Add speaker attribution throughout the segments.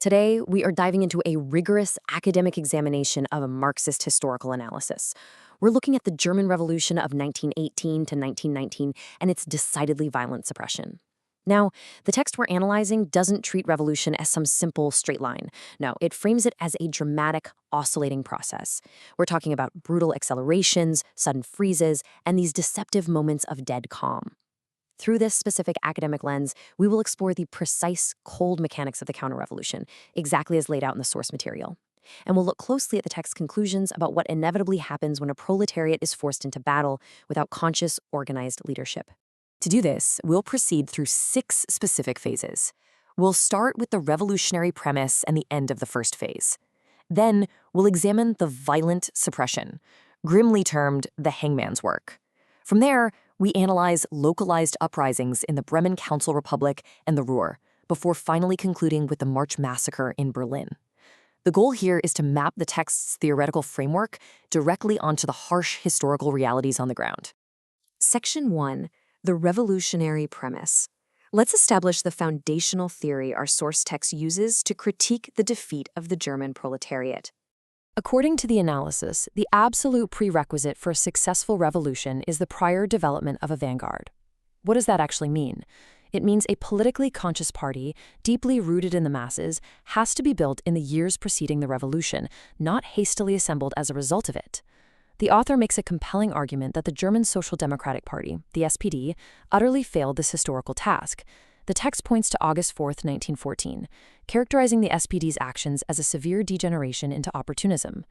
Speaker 1: Today, we are diving into a rigorous academic examination of a Marxist historical analysis. We're looking at the German Revolution of 1918 to 1919 and its decidedly violent suppression. Now, the text we're analyzing doesn't treat revolution as some simple straight line. No, it frames it as a dramatic, oscillating process. We're talking about brutal accelerations, sudden freezes, and these deceptive moments of dead calm. Through this specific academic lens, we will explore the precise, cold mechanics of the counter-revolution, exactly as laid out in the source material. And we'll look closely at the text's conclusions about what inevitably happens when a proletariat is forced into battle without conscious, organized leadership. To do this, we'll proceed through 6 specific phases. We'll start with the revolutionary premise and the end of the first phase. Then, we'll examine the violent suppression, grimly termed the hangman's work. From there, we analyze localized uprisings in the Bremen Council Republic and the Ruhr, before finally concluding with the March Massacre in Berlin. The goal here is to map the text's theoretical framework directly onto the harsh historical realities on the ground. Section 1. The revolutionary premise. Let's establish the foundational theory our source text uses to critique the defeat of the German proletariat. According to the analysis, the absolute prerequisite for a successful revolution is the prior development of a vanguard. What does that actually mean? It means a politically conscious party, deeply rooted in the masses, has to be built in the years preceding the revolution, not hastily assembled as a result of it. The author makes a compelling argument that the German Social Democratic Party, the SPD, utterly failed this historical task. The text points to August 4, 1914, characterizing the SPD's actions as a severe degeneration into opportunism.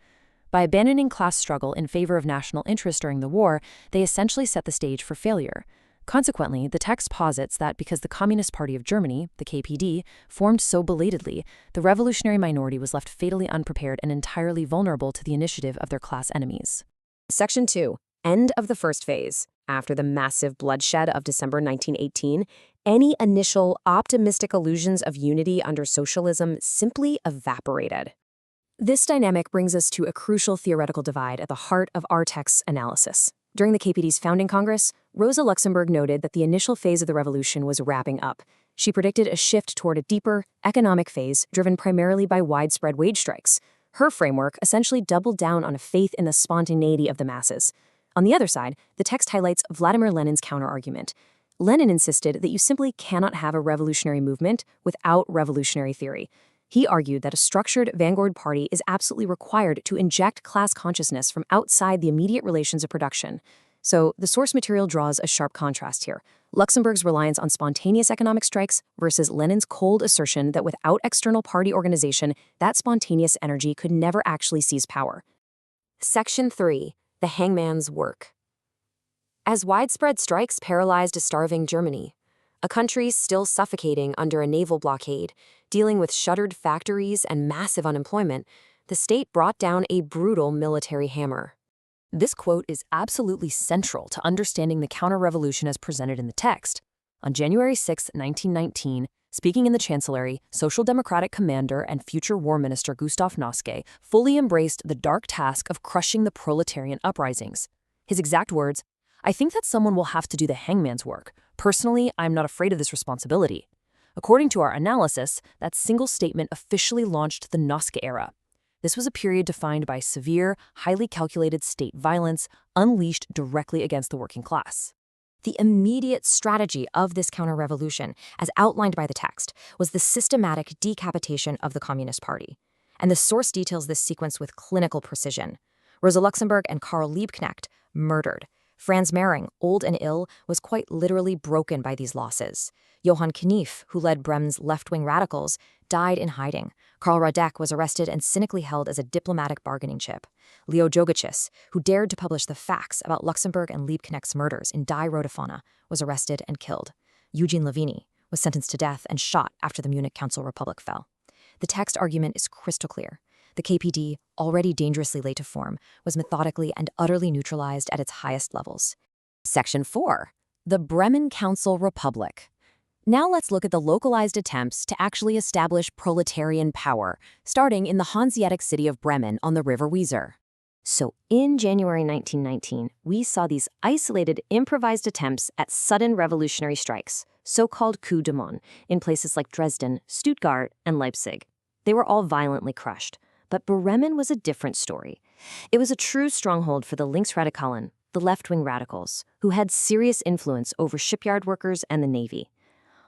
Speaker 1: By abandoning class struggle in favor of national interest during the war, they essentially set the stage for failure. Consequently, the text posits that because the Communist Party of Germany, the KPD, formed so belatedly, the revolutionary minority was left fatally unprepared and entirely vulnerable to the initiative of their class enemies. Section 2. End of the first phase. After the massive bloodshed of December 1918, any initial optimistic illusions of unity under socialism simply evaporated. This dynamic brings us to a crucial theoretical divide at the heart of our text's analysis. During the KPD's founding Congress, Rosa Luxemburg noted that the initial phase of the revolution was wrapping up. She predicted a shift toward a deeper, economic phase driven primarily by widespread wage strikes. Her framework essentially doubled down on a faith in the spontaneity of the masses. On the other side, the text highlights Vladimir Lenin's counterargument. Lenin insisted that you simply cannot have a revolutionary movement without revolutionary theory. He argued that a structured vanguard party is absolutely required to inject class consciousness from outside the immediate relations of production. So the source material draws a sharp contrast here. Luxemburg's reliance on spontaneous economic strikes versus Lenin's cold assertion that without external party organization, that spontaneous energy could never actually seize power. Section 3. The hangman's work. As widespread strikes paralyzed a starving Germany, a country still suffocating under a naval blockade, dealing with shuttered factories and massive unemployment, the state brought down a brutal military hammer. This quote is absolutely central to understanding the counter-revolution as presented in the text. On January 6, 1919, speaking in the Chancellery, Social Democratic commander and future War Minister Gustav Noske fully embraced the dark task of crushing the proletarian uprisings. His exact words, "I think that someone will have to do the hangman's work. Personally, I'm not afraid of this responsibility." According to our analysis, that single statement officially launched the Noske Era. This was a period defined by severe, highly calculated state violence unleashed directly against the working class. The immediate strategy of this counter-revolution, as outlined by the text, was the systematic decapitation of the Communist Party. And the source details this sequence with clinical precision. Rosa Luxemburg and Karl Liebknecht murdered. Franz Mehring, old and ill, was quite literally broken by these losses. Johann Knief, who led Bremen's left-wing radicals, died in hiding. Karl Radek was arrested and cynically held as a diplomatic bargaining chip. Leo Jogacic, who dared to publish the facts about Luxemburg and Liebknecht's murders in Die Rote Fahne, was arrested and killed. Eugene Lavini was sentenced to death and shot after the Munich Council Republic fell. The text argument is crystal clear. The KPD, already dangerously late to form, was methodically and utterly neutralized at its highest levels. Section 4. The Bremen Council Republic. Now let's look at the localized attempts to actually establish proletarian power, starting in the Hanseatic city of Bremen on the River Weser. So in January 1919, we saw these isolated, improvised attempts at sudden revolutionary strikes, so-called coups de main, in places like Dresden, Stuttgart, and Leipzig. They were all violently crushed. But Bremen was a different story. It was a true stronghold for the Linksradikalen, the left-wing radicals, who had serious influence over shipyard workers and the Navy.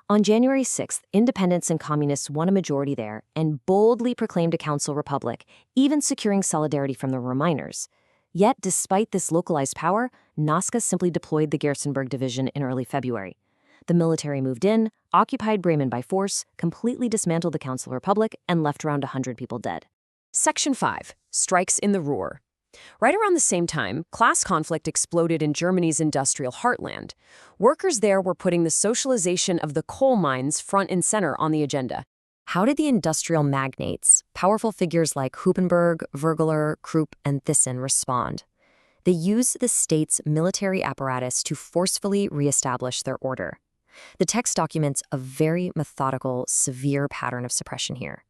Speaker 1: On January 6th, independents and communists won a majority there and boldly proclaimed a council republic, even securing solidarity from the Rheminers. Yet, despite this localized power, Noske simply deployed the Gerstenberg division in early February. The military moved in, occupied Bremen by force, completely dismantled the Council Republic, and left around 100 people dead. Section 5. Strikes in the Ruhr. Right around the same time, class conflict exploded in Germany's industrial heartland. Workers there were putting the socialization of the coal mines front and center on the agenda. How did the industrial magnates, powerful figures like Hupenberg, Vergler, Krupp, and Thyssen, respond? They used the state's military apparatus to forcefully reestablish their order. The text documents a very methodical, severe pattern of suppression here.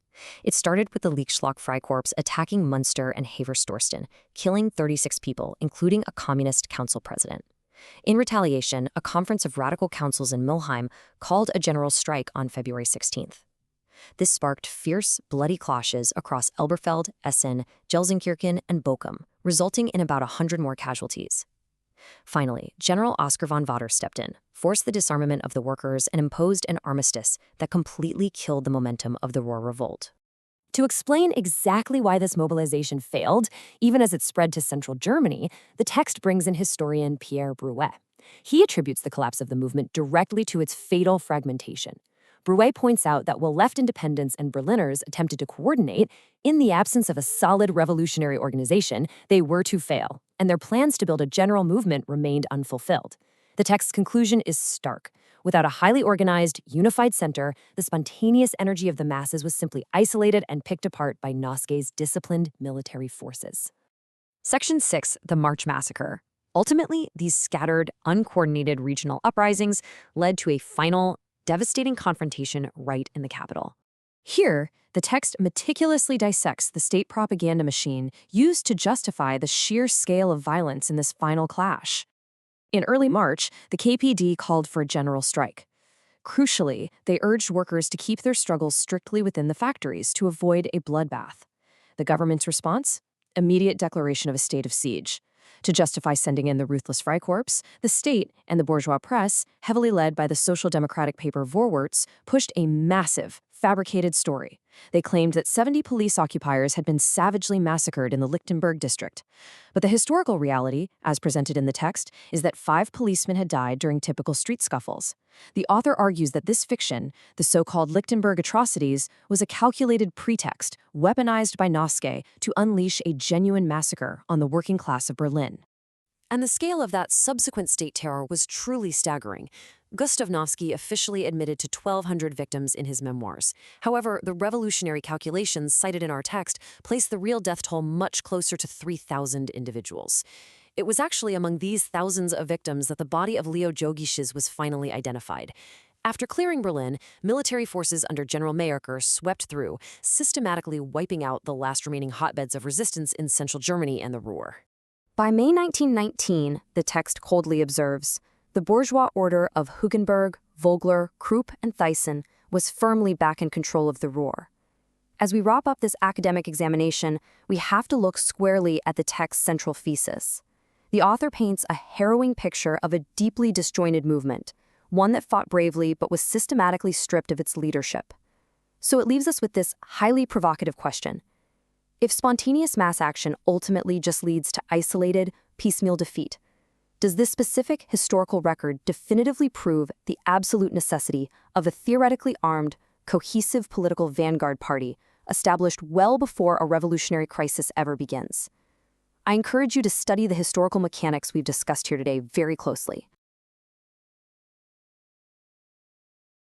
Speaker 1: It started with the Lichtschlag Freikorps attacking Münster and Haverstorsten, killing 36 people, including a communist council president. In retaliation, a conference of radical councils in Mülheim called a general strike on February 16th. This sparked fierce, bloody clashes across Elberfeld, Essen, Gelsenkirchen, and Bochum, resulting in about 100 more casualties. Finally, General Oskar von Vader stepped in, forced the disarmament of the workers, and imposed an armistice that completely killed the momentum of the Ruhr Revolt. To explain exactly why this mobilization failed, even as it spread to central Germany, the text brings in historian Pierre Brouet. He attributes the collapse of the movement directly to its fatal fragmentation. Brouet points out that while left independents and Berliners attempted to coordinate, in the absence of a solid revolutionary organization, they were to fail, and their plans to build a general movement remained unfulfilled. The text's conclusion is stark. Without a highly organized, unified center, the spontaneous energy of the masses was simply isolated and picked apart by Noske's disciplined military forces. Section 6, the March Massacre. Ultimately, these scattered, uncoordinated regional uprisings led to a final, devastating confrontation right in the capital. Here, the text meticulously dissects the state propaganda machine used to justify the sheer scale of violence in this final clash. In early March, the KPD called for a general strike. Crucially, they urged workers to keep their struggles strictly within the factories to avoid a bloodbath. The government's response? Immediate declaration of a state of siege. To justify sending in the ruthless Freikorps, the state and the bourgeois press, heavily led by the social democratic paper Vorwärts, pushed a massive, fabricated story. They claimed that 70 police occupiers had been savagely massacred in the Lichtenberg district. But the historical reality, as presented in the text, is that 5 policemen had died during typical street scuffles. The author argues that this fiction, the so-called Lichtenberg atrocities, was a calculated pretext, weaponized by Noske to unleash a genuine massacre on the working class of Berlin. And the scale of that subsequent state terror was truly staggering. Gustav Noske officially admitted to 1,200 victims in his memoirs. However, the revolutionary calculations cited in our text place the real death toll much closer to 3,000 individuals. It was actually among these thousands of victims that the body of Leo Jogiches was finally identified. After clearing Berlin, military forces under General Mayrker swept through, systematically wiping out the last remaining hotbeds of resistance in central Germany and the Ruhr. By May 1919, the text coldly observes, the bourgeois order of Hugenberg, Vogler, Krupp, and Thyssen was firmly back in control of the Ruhr. As we wrap up this academic examination, we have to look squarely at the text's central thesis. The author paints a harrowing picture of a deeply disjointed movement, one that fought bravely but was systematically stripped of its leadership. So it leaves us with this highly provocative question. If spontaneous mass action ultimately just leads to isolated, piecemeal defeat, does this specific historical record definitively prove the absolute necessity of a theoretically armed, cohesive political vanguard party established well before a revolutionary crisis ever begins? I encourage you to study the historical mechanics we've discussed here today very closely.